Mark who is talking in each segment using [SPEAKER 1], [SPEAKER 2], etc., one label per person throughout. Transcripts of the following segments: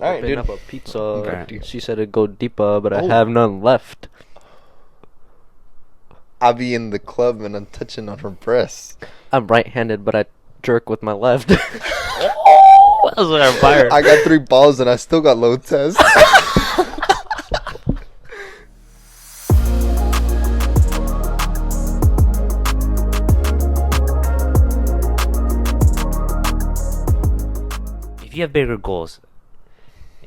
[SPEAKER 1] All right,
[SPEAKER 2] Open
[SPEAKER 1] dude.
[SPEAKER 2] up a pizza.
[SPEAKER 3] Okay.
[SPEAKER 2] She said it'd go deeper, but I
[SPEAKER 1] Oh.
[SPEAKER 2] have none left.
[SPEAKER 1] I'll be in the club and I'm touching on her breasts.
[SPEAKER 2] I'm right-handed, but I jerk with my left. That was on fire.
[SPEAKER 1] I got 3 balls and I still got low test.
[SPEAKER 3] If you have bigger goals,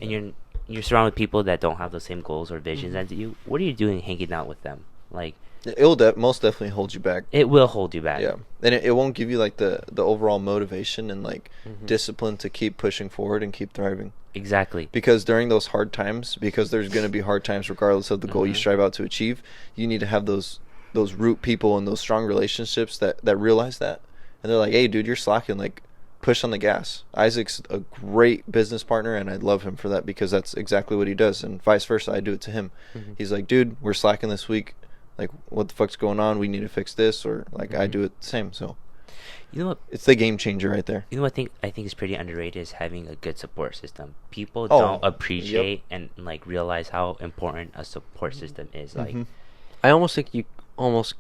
[SPEAKER 3] and you're surrounded with people that don't have the same goals or visions as you, what are you doing hanging out with them? Like,
[SPEAKER 1] It'll most definitely hold you back.
[SPEAKER 3] it will hold you back.
[SPEAKER 1] Yeah, and it won't give you like the overall motivation and like
[SPEAKER 2] Mhm.
[SPEAKER 1] discipline to keep pushing forward and keep thriving.
[SPEAKER 3] Exactly.
[SPEAKER 1] Because during those hard times, because there's going to be hard times regardless of the goal you
[SPEAKER 3] Mhm.
[SPEAKER 1] strive out to achieve, you need to have those root people and those strong relationships that realize that, and they're like, hey dude, you're slacking, like push on the gas. Isaac's a great business partner and I love him for that, because that's exactly what he does, and vice versa, I do it to him.
[SPEAKER 2] Mhm.
[SPEAKER 1] He's like, dude, we're slacking this week, like what the fuck's going on, we need to fix this, or like I
[SPEAKER 2] Mhm.
[SPEAKER 1] do it the same. So
[SPEAKER 3] You know what?
[SPEAKER 1] it's the game changer right there.
[SPEAKER 3] You know what I think is pretty underrated is having a good support system. People
[SPEAKER 1] Oh,
[SPEAKER 3] don't appreciate and like realize how important a support system is. Like,
[SPEAKER 1] Mhm.
[SPEAKER 2] I almost think you almost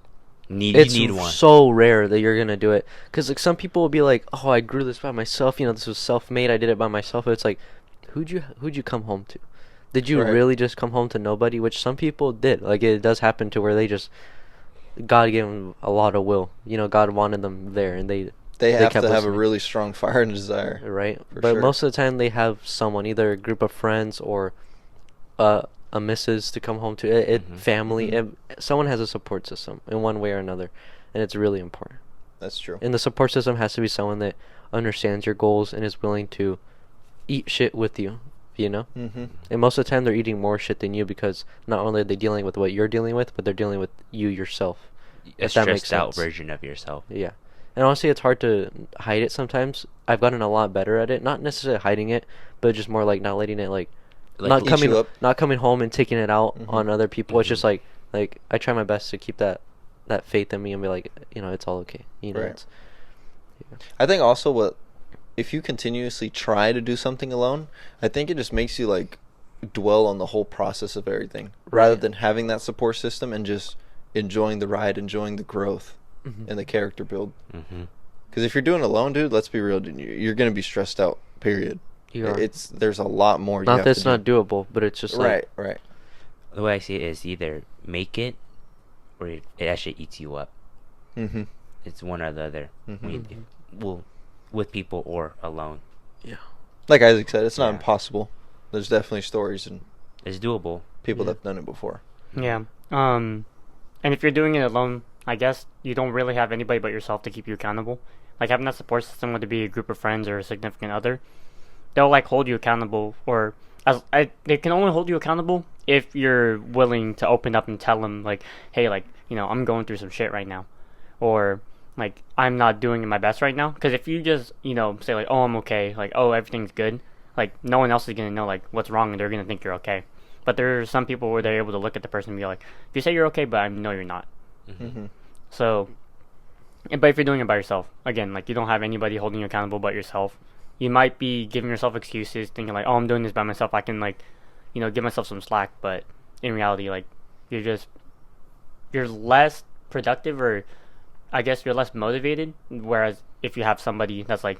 [SPEAKER 3] you need one.
[SPEAKER 2] so rare that you're gonna do it, because like some people will be like, oh, I grew this by myself, this was self-made, I did it by myself. But it's like, who'd you come home to? Did you
[SPEAKER 1] Right.
[SPEAKER 2] really just come home to nobody? Which some people did. Like, it does happen to where they just, God gave them a lot of will, God wanted them there, and they
[SPEAKER 1] They have to
[SPEAKER 2] kept
[SPEAKER 1] have a
[SPEAKER 2] listening.
[SPEAKER 1] really strong fire and desire.
[SPEAKER 2] Right,
[SPEAKER 1] For
[SPEAKER 2] but
[SPEAKER 1] sure.
[SPEAKER 2] most of the time they have someone, either a group of friends or a missus to come home to,
[SPEAKER 3] Mhm.
[SPEAKER 2] family.
[SPEAKER 1] Mhm.
[SPEAKER 2] Someone has a support system in one way or another, and it's really important.
[SPEAKER 1] That's true.
[SPEAKER 2] And the support system has to be someone that understands your goals and is willing to eat shit with you,
[SPEAKER 1] Mm-hmm.
[SPEAKER 2] And most of the time they're eating more shit than you, because not only are they dealing with what you're dealing with, but they're dealing with you yourself.
[SPEAKER 3] A
[SPEAKER 2] If that makes
[SPEAKER 3] stressed out
[SPEAKER 2] sense.
[SPEAKER 3] version of yourself.
[SPEAKER 2] Yeah. And honestly, it's hard to hide it sometimes. I've gotten a lot better at it. Not necessarily hiding it, but just more like not letting it
[SPEAKER 3] Like,
[SPEAKER 2] not
[SPEAKER 1] eat
[SPEAKER 2] coming
[SPEAKER 1] you up.
[SPEAKER 2] not coming home and taking it out
[SPEAKER 1] Mhm.
[SPEAKER 2] on other people. It's
[SPEAKER 3] Mhm.
[SPEAKER 2] just like I try my best to keep that faith in me and be like, it's all okay.
[SPEAKER 1] Right.
[SPEAKER 2] It's,
[SPEAKER 1] I think also if you continuously try to do something alone, I think it just makes you like dwell on the whole process of everything, rather
[SPEAKER 2] Right.
[SPEAKER 1] than having that support system and just enjoying the ride, enjoying the growth
[SPEAKER 2] Mhm.
[SPEAKER 1] and the character build.
[SPEAKER 3] Mm-hmm.
[SPEAKER 1] Because if you're doing it alone, dude, let's be real, dude, you're gonna be stressed out. Period.
[SPEAKER 2] You are.
[SPEAKER 1] There's a lot more. You
[SPEAKER 2] Not
[SPEAKER 1] have
[SPEAKER 2] that it's
[SPEAKER 1] to
[SPEAKER 2] not doable, but it's just like,
[SPEAKER 1] right.
[SPEAKER 3] The way I see it is either make it or it actually eats you up.
[SPEAKER 1] Mm-hmm.
[SPEAKER 3] It's one or the other.
[SPEAKER 1] Mhm.
[SPEAKER 3] Well, with people or alone.
[SPEAKER 2] yeah.
[SPEAKER 1] Like Isaac said, it's not
[SPEAKER 3] Yeah.
[SPEAKER 1] impossible. There's definitely stories and
[SPEAKER 3] It's doable.
[SPEAKER 1] people
[SPEAKER 2] Yeah.
[SPEAKER 1] that've done it before.
[SPEAKER 4] Yeah. And if you're doing it alone, I guess you don't really have anybody but yourself to keep you accountable. Like having that support system, whether it be a group of friends or a significant other, they'll like hold you accountable, or they can only hold you accountable if you're willing to open up and tell them like, hey, like, I'm going through some shit right now, or like I'm not doing my best right now. Because if you just say like, oh, I'm okay, like, oh, everything's good, like no one else is gonna know like what's wrong, and they're gonna think you're okay. But there are some people where they're able to look at the person and be like, you say you're okay, but I know you're not.
[SPEAKER 1] Mm-hmm.
[SPEAKER 4] So, but if you're doing it by yourself, again, like you don't have anybody holding you accountable but yourself, you might be giving yourself excuses, thinking like, oh, I'm doing this by myself, I can like, give myself some slack. But in reality, like, you're less productive, or I guess you're less motivated. Whereas if you have somebody that's like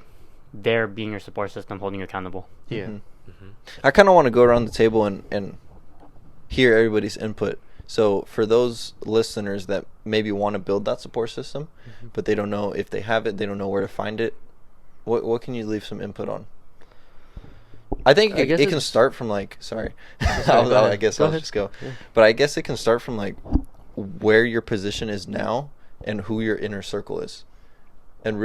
[SPEAKER 4] there being your support system, holding you accountable.
[SPEAKER 2] Yeah.
[SPEAKER 1] Mhm.
[SPEAKER 3] Mm-hmm.
[SPEAKER 1] I kind of want to go around the table and hear everybody's input. So for those listeners that maybe want to build that support system,
[SPEAKER 2] Mhm.
[SPEAKER 1] but they don't know if they have it, they don't know where to find it, what can you leave some input on? I think
[SPEAKER 2] I guess
[SPEAKER 1] it can
[SPEAKER 2] it's-
[SPEAKER 1] start from like, sorry,
[SPEAKER 2] Sorry, go
[SPEAKER 1] I
[SPEAKER 2] ahead.
[SPEAKER 1] guess
[SPEAKER 2] Go
[SPEAKER 1] I'll
[SPEAKER 2] ahead.
[SPEAKER 1] just go.
[SPEAKER 2] Yeah.
[SPEAKER 1] But I guess it can start from like where your position is now and who your inner circle is. And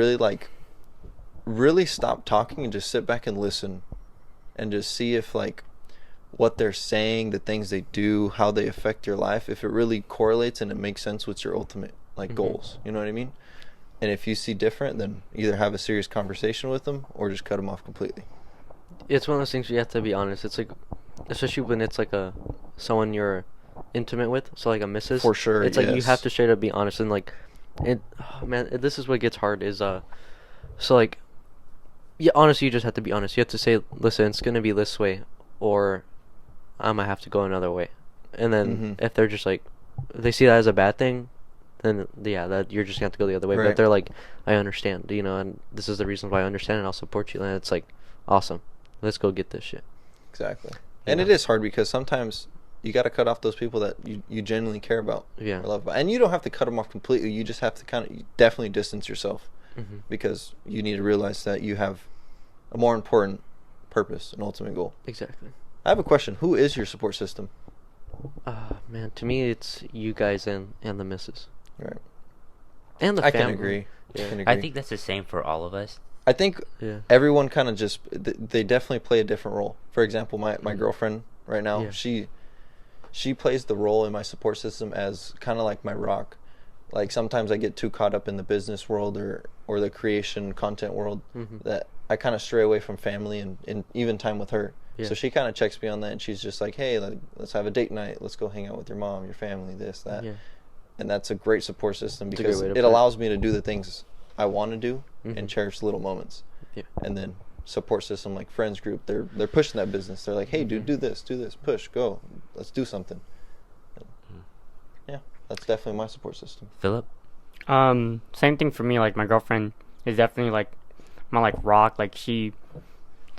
[SPEAKER 1] really stop talking and just sit back and listen and just see if like what they're saying, the things they do, how they affect your life, if it really correlates and it makes sense with your ultimate like
[SPEAKER 2] Mhm.
[SPEAKER 1] goals. You know what I mean? And if you see different, then either have a serious conversation with them or just cut them off completely.
[SPEAKER 2] It's one of those things where you have to be honest. It's like, especially when it's like someone you're intimate with, so like a missus.
[SPEAKER 1] For sure,
[SPEAKER 2] It's like you
[SPEAKER 1] yes.
[SPEAKER 2] have to straight up be honest, and like, this is what gets hard is so like, yeah, honestly, you just have to be honest. You have to say, listen, it's gonna be this way. or I'm gonna have to go another way. And then
[SPEAKER 1] Mhm.
[SPEAKER 2] if they're just like, if they see that as a bad thing, then yeah, that you're just gonna have to go the other way. But
[SPEAKER 1] Right.
[SPEAKER 2] if they're like, I understand, and this is the reason why I understand, and I'll support you, then it's like, awesome, let's go get this shit.
[SPEAKER 1] Exactly.
[SPEAKER 2] You
[SPEAKER 1] And
[SPEAKER 2] know?
[SPEAKER 1] it is hard because sometimes you got to cut off those people that you genuinely care about
[SPEAKER 2] Yeah.
[SPEAKER 1] or love about. And you don't have to cut them off completely. You just have to kind of definitely distance yourself
[SPEAKER 2] Mm-hmm.
[SPEAKER 1] because you need to realize that you have a more important purpose and ultimate goal.
[SPEAKER 2] Exactly.
[SPEAKER 1] I have a question. Who is your support system?
[SPEAKER 2] Man, to me, it's you guys and the missus
[SPEAKER 1] Right.
[SPEAKER 2] and the
[SPEAKER 1] I
[SPEAKER 2] family.
[SPEAKER 1] can agree.
[SPEAKER 2] Yeah.
[SPEAKER 1] I can
[SPEAKER 3] I
[SPEAKER 1] agree.
[SPEAKER 3] think that's the same for all of us.
[SPEAKER 1] I think
[SPEAKER 2] Yeah.
[SPEAKER 1] everyone kind of just they definitely play a different role. For example, my
[SPEAKER 2] Mhm.
[SPEAKER 1] girlfriend right now,
[SPEAKER 2] Yeah.
[SPEAKER 1] she plays the role in my support system as kind of like my rock. Like sometimes I get too caught up in the business world or the creation content world
[SPEAKER 2] Mhm.
[SPEAKER 1] that I kind of stray away from family and even time with her.
[SPEAKER 2] Yeah.
[SPEAKER 1] So she kind of checks me on that and she's just like, hey, let's have a date night. Let's go hang out with your mom, your family, this, that.
[SPEAKER 2] Yeah.
[SPEAKER 1] And that's a great support system
[SPEAKER 2] It's a good
[SPEAKER 1] because
[SPEAKER 2] way to
[SPEAKER 1] it
[SPEAKER 2] put it.
[SPEAKER 1] allows me to do the things I want to do
[SPEAKER 2] Mhm.
[SPEAKER 1] and cherish little moments.
[SPEAKER 2] Yeah.
[SPEAKER 1] And then support system like friends group, they're pushing that business. They're like, hey, dude, do this, push, go, let's do something. And yeah, that's definitely my support system.
[SPEAKER 3] Philip?
[SPEAKER 4] Same thing for me. Like my girlfriend is definitely like my like rock. Like she,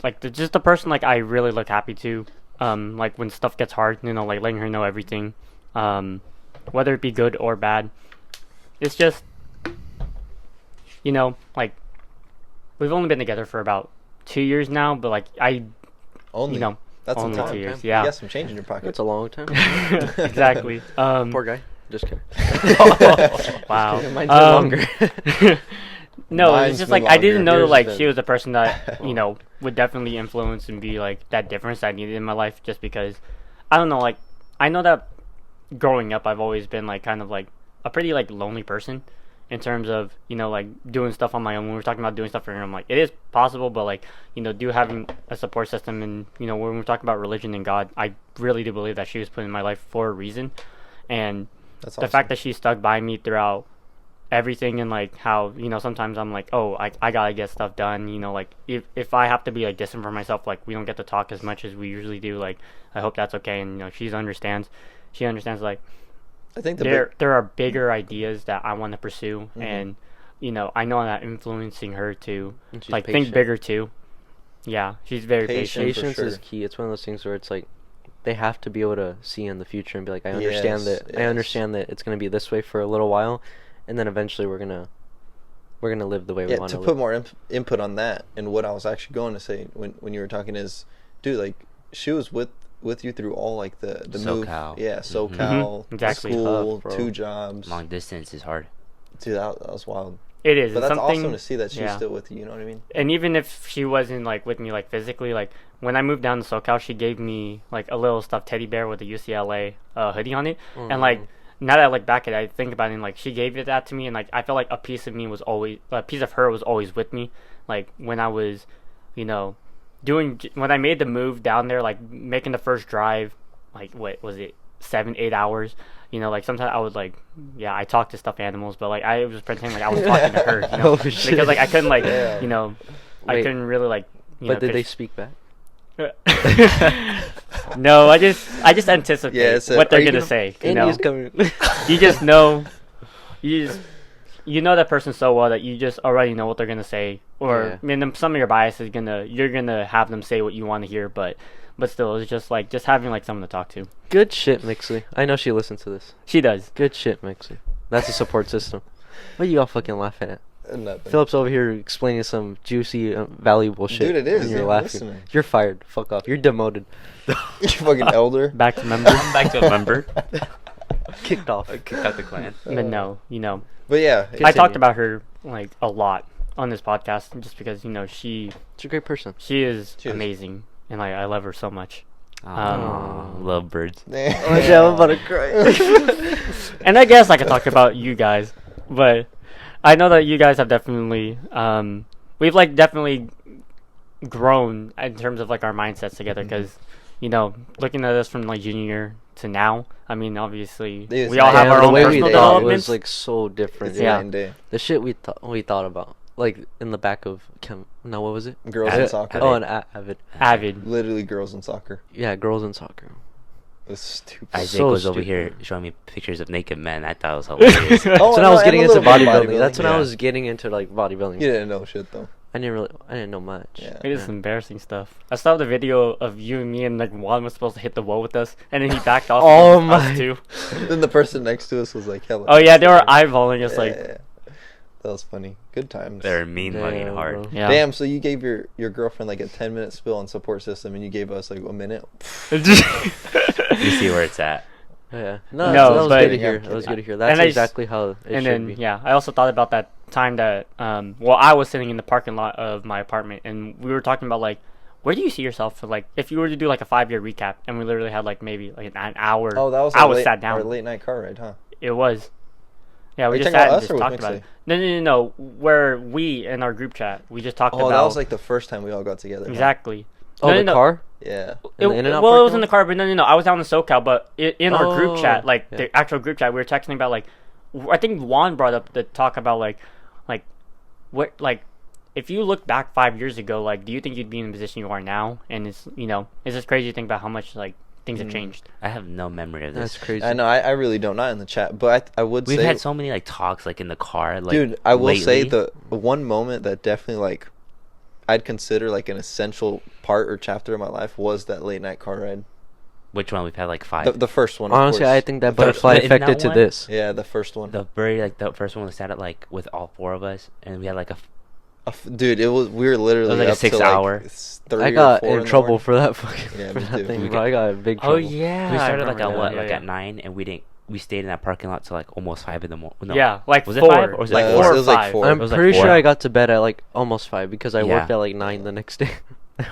[SPEAKER 4] like just the person like I really look happy to. Like when stuff gets hard, like letting her know everything, whether it be good or bad. It's just, like we've only been together for about 2 years now, but like
[SPEAKER 1] Only that's
[SPEAKER 4] only
[SPEAKER 1] some time.
[SPEAKER 4] 2 years.
[SPEAKER 1] You
[SPEAKER 4] Yeah,
[SPEAKER 1] got some change in your pocket.
[SPEAKER 2] It's a long time.
[SPEAKER 4] exactly.
[SPEAKER 2] Poor guy. Just kidding.
[SPEAKER 4] Wow.
[SPEAKER 2] Mine's been longer.
[SPEAKER 4] No,
[SPEAKER 1] Mine's
[SPEAKER 4] it's just
[SPEAKER 1] been
[SPEAKER 4] like I didn't
[SPEAKER 1] longer.
[SPEAKER 4] know
[SPEAKER 1] Yours
[SPEAKER 4] like
[SPEAKER 1] has
[SPEAKER 4] she
[SPEAKER 1] been-
[SPEAKER 4] was a person that would definitely influence and be like that difference I needed in my life. Just because I don't know, like I know that growing up I've always been like kind of like a pretty like lonely person in terms of like doing stuff on my own. When we're talking about doing stuff for her, I'm like it is possible, but like do having a support system and when we're talking about religion and God, I really do believe that she was put in my life for a reason, and
[SPEAKER 1] That's
[SPEAKER 4] the
[SPEAKER 1] awesome.
[SPEAKER 4] fact that she stuck by me throughout everything and like how sometimes I'm like, oh, I gotta get stuff done, like if I have to be like distant from myself, like we don't get to talk as much as we usually do, like I hope that's okay. And she understands like
[SPEAKER 1] I think
[SPEAKER 4] there are bigger ideas that I want to pursue,
[SPEAKER 1] Mhm.
[SPEAKER 4] and I know that influencing her to
[SPEAKER 2] And she's
[SPEAKER 4] like
[SPEAKER 2] patient.
[SPEAKER 4] think bigger too. Yeah, she's very patient.
[SPEAKER 1] Patient.
[SPEAKER 2] Patience
[SPEAKER 1] for
[SPEAKER 2] is
[SPEAKER 1] sure.
[SPEAKER 2] key. It's one of those things where it's like they have to be able to see in the future and be like, I understand
[SPEAKER 1] Yes,
[SPEAKER 2] that. I understand that it's gonna be this way for a little while, and then eventually we're gonna live the way we
[SPEAKER 1] Yeah,
[SPEAKER 2] want
[SPEAKER 1] to
[SPEAKER 2] to
[SPEAKER 1] put
[SPEAKER 2] live.
[SPEAKER 1] more input on that and what I was actually going to say when you were talking is, dude, like she was with you through all like the move,
[SPEAKER 3] SoCal.
[SPEAKER 1] yeah,
[SPEAKER 3] Mhm.
[SPEAKER 1] SoCal,
[SPEAKER 4] Exactly.
[SPEAKER 1] school,
[SPEAKER 2] Tough, bro.
[SPEAKER 1] 2 jobs,
[SPEAKER 3] Long distance is hard.
[SPEAKER 1] dude, that was wild.
[SPEAKER 4] It is.
[SPEAKER 1] But
[SPEAKER 4] It's
[SPEAKER 1] that's
[SPEAKER 4] something,
[SPEAKER 1] awesome to see that she's
[SPEAKER 4] yeah.
[SPEAKER 1] still with you. You know what I mean?
[SPEAKER 4] And even if she wasn't like with me like physically, like when I moved down to SoCal, she gave me like a little stuffed teddy bear with a UCLA hoodie on it. And like now that I look back at it, I think about it, and like she gave it that to me, and like I felt like a piece of her was always with me. Like when I was, when I made the move down there, like making the first drive, like what was it, 7-8 hours? Like sometimes I would like, yeah, I talk to stuffed animals, but like I was pretending like I was talking to her,
[SPEAKER 2] Oh, shit.
[SPEAKER 4] because like I couldn't like,
[SPEAKER 1] Yeah.
[SPEAKER 4] I
[SPEAKER 2] Wait.
[SPEAKER 4] couldn't really like.
[SPEAKER 2] But did they speak back?
[SPEAKER 4] No, I just anticipate
[SPEAKER 1] Yeah, so
[SPEAKER 4] what
[SPEAKER 1] are
[SPEAKER 4] they're
[SPEAKER 1] you
[SPEAKER 4] gonna
[SPEAKER 1] gonna-
[SPEAKER 4] say.
[SPEAKER 2] Andy's coming.
[SPEAKER 4] You just know, you know that person so well that you just already know what they're gonna say, or
[SPEAKER 2] Yeah.
[SPEAKER 4] I mean, some of your bias is you're gonna have them say what you want to hear, but still, it's just having like someone to talk to.
[SPEAKER 2] Good shit, Mixley. I know she listens to this.
[SPEAKER 4] She does.
[SPEAKER 2] Good shit, Mixley. That's a support system. What are you all fucking laughing at?
[SPEAKER 1] Nothing.
[SPEAKER 2] Philip's over here explaining some juicy, valuable shit.
[SPEAKER 1] Dude, it is,
[SPEAKER 2] And you're
[SPEAKER 1] yeah,
[SPEAKER 2] laughing.
[SPEAKER 1] listening.
[SPEAKER 2] You're fired. Fuck off. You're demoted.
[SPEAKER 1] You fucking elder.
[SPEAKER 4] Back to member.
[SPEAKER 3] I'm back to a member.
[SPEAKER 2] Kicked off.
[SPEAKER 3] Kicked out the clan.
[SPEAKER 4] But no,
[SPEAKER 1] But yeah,
[SPEAKER 4] I
[SPEAKER 2] Continue.
[SPEAKER 4] talked about her like a lot on this podcast, just because she
[SPEAKER 2] She's a great person.
[SPEAKER 4] is
[SPEAKER 1] She is.
[SPEAKER 4] amazing, and like I love her so much.
[SPEAKER 3] Aw, love birds.
[SPEAKER 2] Oh, shit, I'm about to cry.
[SPEAKER 4] And I guess I could talk about you guys, but I know that you guys have definitely, we've like definitely grown in terms of like our mindsets together, because looking at us from like junior year to now, I mean, obviously
[SPEAKER 1] Yes,
[SPEAKER 4] we all have
[SPEAKER 1] yeah,
[SPEAKER 4] our
[SPEAKER 2] the
[SPEAKER 4] own
[SPEAKER 2] way we
[SPEAKER 4] personal
[SPEAKER 1] day.
[SPEAKER 2] thought
[SPEAKER 4] developments.
[SPEAKER 2] was like so different.
[SPEAKER 1] It's
[SPEAKER 2] Yeah.
[SPEAKER 1] night and day.
[SPEAKER 2] The shit we thought about, like in the back of No, what was it?
[SPEAKER 1] Girls
[SPEAKER 3] Avid.
[SPEAKER 1] in soccer.
[SPEAKER 2] Oh, an Avid.
[SPEAKER 4] Avid.
[SPEAKER 1] Literally girls in soccer.
[SPEAKER 2] Yeah, girls in soccer.
[SPEAKER 1] It's stupid.
[SPEAKER 3] Isaac
[SPEAKER 2] So
[SPEAKER 3] was over
[SPEAKER 2] stupid.
[SPEAKER 3] here showing me pictures of naked men. I thought it was hilarious.
[SPEAKER 1] Oh,
[SPEAKER 2] That's when
[SPEAKER 1] no,
[SPEAKER 2] I was
[SPEAKER 1] and
[SPEAKER 2] getting
[SPEAKER 1] a
[SPEAKER 2] into
[SPEAKER 1] little bit of
[SPEAKER 2] bodybuilding. That's when
[SPEAKER 3] yeah.
[SPEAKER 2] I was getting into like bodybuilding.
[SPEAKER 1] You didn't know shit though.
[SPEAKER 2] I didn't know much.
[SPEAKER 1] Yeah.
[SPEAKER 4] It is embarrassing stuff. I saw the video of you and me, and like Juan was supposed to hit the wall with us, and then he backed off.
[SPEAKER 2] Oh
[SPEAKER 4] and
[SPEAKER 2] my.
[SPEAKER 4] us too.
[SPEAKER 1] Then the person next to us was like, hella.
[SPEAKER 4] Oh yeah, they were
[SPEAKER 1] Yeah,
[SPEAKER 4] eyeballing us like.
[SPEAKER 1] yeah. That was funny. Good times.
[SPEAKER 3] They're mean mugging
[SPEAKER 2] Damn,
[SPEAKER 3] hard.
[SPEAKER 2] bro.
[SPEAKER 4] Yeah.
[SPEAKER 1] Damn, so you gave your girlfriend like a 10-minute spill on support system, and you gave us like a minute.
[SPEAKER 3] You see where it's at.
[SPEAKER 2] Yeah. No,
[SPEAKER 4] No,
[SPEAKER 2] that was
[SPEAKER 4] but-
[SPEAKER 2] good to
[SPEAKER 1] Yeah,
[SPEAKER 2] hear.
[SPEAKER 1] I'm
[SPEAKER 2] That was
[SPEAKER 1] kidding.
[SPEAKER 2] good to hear. That's
[SPEAKER 4] And I s-
[SPEAKER 2] exactly how it
[SPEAKER 4] And
[SPEAKER 2] should
[SPEAKER 4] then
[SPEAKER 2] be.
[SPEAKER 4] yeah, I also thought about that time that well, I was sitting in the parking lot of my apartment, and we were talking about like, where do you see yourself for like if you were to do like a 5-year recap, and we literally had like maybe like an hour.
[SPEAKER 1] Oh, that was
[SPEAKER 4] I
[SPEAKER 1] our
[SPEAKER 4] was
[SPEAKER 1] late,
[SPEAKER 4] sat down.
[SPEAKER 1] our late night car ride, huh?
[SPEAKER 4] It was. Yeah, we
[SPEAKER 1] Are you
[SPEAKER 4] just
[SPEAKER 1] talking
[SPEAKER 4] sat
[SPEAKER 1] about
[SPEAKER 4] and
[SPEAKER 1] us
[SPEAKER 4] just
[SPEAKER 1] or with
[SPEAKER 4] talked about it.
[SPEAKER 1] Mixley?
[SPEAKER 4] No. Where we in our group chat, we just talked
[SPEAKER 1] Oh,
[SPEAKER 4] about
[SPEAKER 1] that was like the first time we all got together. huh?
[SPEAKER 4] exactly.
[SPEAKER 2] Oh,
[SPEAKER 4] No,
[SPEAKER 2] the
[SPEAKER 4] no, no.
[SPEAKER 2] car?
[SPEAKER 1] Yeah.
[SPEAKER 2] In the In-N-Out
[SPEAKER 4] well, it was
[SPEAKER 2] parking
[SPEAKER 4] in the
[SPEAKER 2] lot?
[SPEAKER 4] car, but no. I was down in SoCal, but in our group
[SPEAKER 2] Oh,
[SPEAKER 4] chat, like
[SPEAKER 2] yeah.
[SPEAKER 4] the actual group chat, we were texting about like, I think Juan brought up the talk about like, what like, if you look back 5 years ago, like, do you think you'd be in the position you are now? And it's it's just crazy to think about how much like things have changed.
[SPEAKER 3] I have no memory of this.
[SPEAKER 2] That's crazy.
[SPEAKER 1] I know. I really don't. Not in the chat, but I would
[SPEAKER 3] We've
[SPEAKER 1] say,
[SPEAKER 3] had so many like talks like in the car. Like,
[SPEAKER 1] dude, I will say
[SPEAKER 3] lately.
[SPEAKER 1] the one moment that definitely like I'd consider like an essential part or chapter of my life was that late night car ride.
[SPEAKER 3] Which one? We've had like 5.
[SPEAKER 1] The first one. Of
[SPEAKER 2] Honestly,
[SPEAKER 1] course.
[SPEAKER 2] I think that
[SPEAKER 1] The first
[SPEAKER 2] butterfly
[SPEAKER 3] but in that
[SPEAKER 2] affected to
[SPEAKER 3] one-
[SPEAKER 2] this.
[SPEAKER 1] Yeah, the first one.
[SPEAKER 3] the first one was sat at like with all 4 of us, and we had like a
[SPEAKER 1] Dude, it was we were literally
[SPEAKER 3] like a
[SPEAKER 1] up to
[SPEAKER 3] 6-hour.
[SPEAKER 1] like 3
[SPEAKER 2] I
[SPEAKER 1] or
[SPEAKER 2] got
[SPEAKER 1] 4
[SPEAKER 2] in
[SPEAKER 1] the
[SPEAKER 2] trouble
[SPEAKER 1] morning.
[SPEAKER 2] for that fucking
[SPEAKER 1] Yeah,
[SPEAKER 2] for
[SPEAKER 1] me
[SPEAKER 2] that
[SPEAKER 1] too.
[SPEAKER 2] thing,
[SPEAKER 3] We
[SPEAKER 2] bro. I got in big
[SPEAKER 4] Oh
[SPEAKER 2] trouble.
[SPEAKER 4] yeah,
[SPEAKER 3] we
[SPEAKER 4] I
[SPEAKER 3] started like
[SPEAKER 4] remember
[SPEAKER 3] at what
[SPEAKER 4] that.
[SPEAKER 3] like
[SPEAKER 4] Yeah,
[SPEAKER 3] at 9, and we stayed in that parking lot till like almost 5 in the morning. No.
[SPEAKER 4] yeah, like
[SPEAKER 3] Was it
[SPEAKER 4] 4,
[SPEAKER 3] 5 or was it
[SPEAKER 4] like
[SPEAKER 3] like
[SPEAKER 4] 4
[SPEAKER 3] 4?
[SPEAKER 4] or
[SPEAKER 1] It was like
[SPEAKER 4] 5.
[SPEAKER 1] 4.
[SPEAKER 2] I'm
[SPEAKER 3] It was like
[SPEAKER 2] pretty
[SPEAKER 3] 4.
[SPEAKER 2] sure I got to bed at like almost 5 because I worked
[SPEAKER 3] Yeah.
[SPEAKER 2] at like 9 the next day.
[SPEAKER 1] The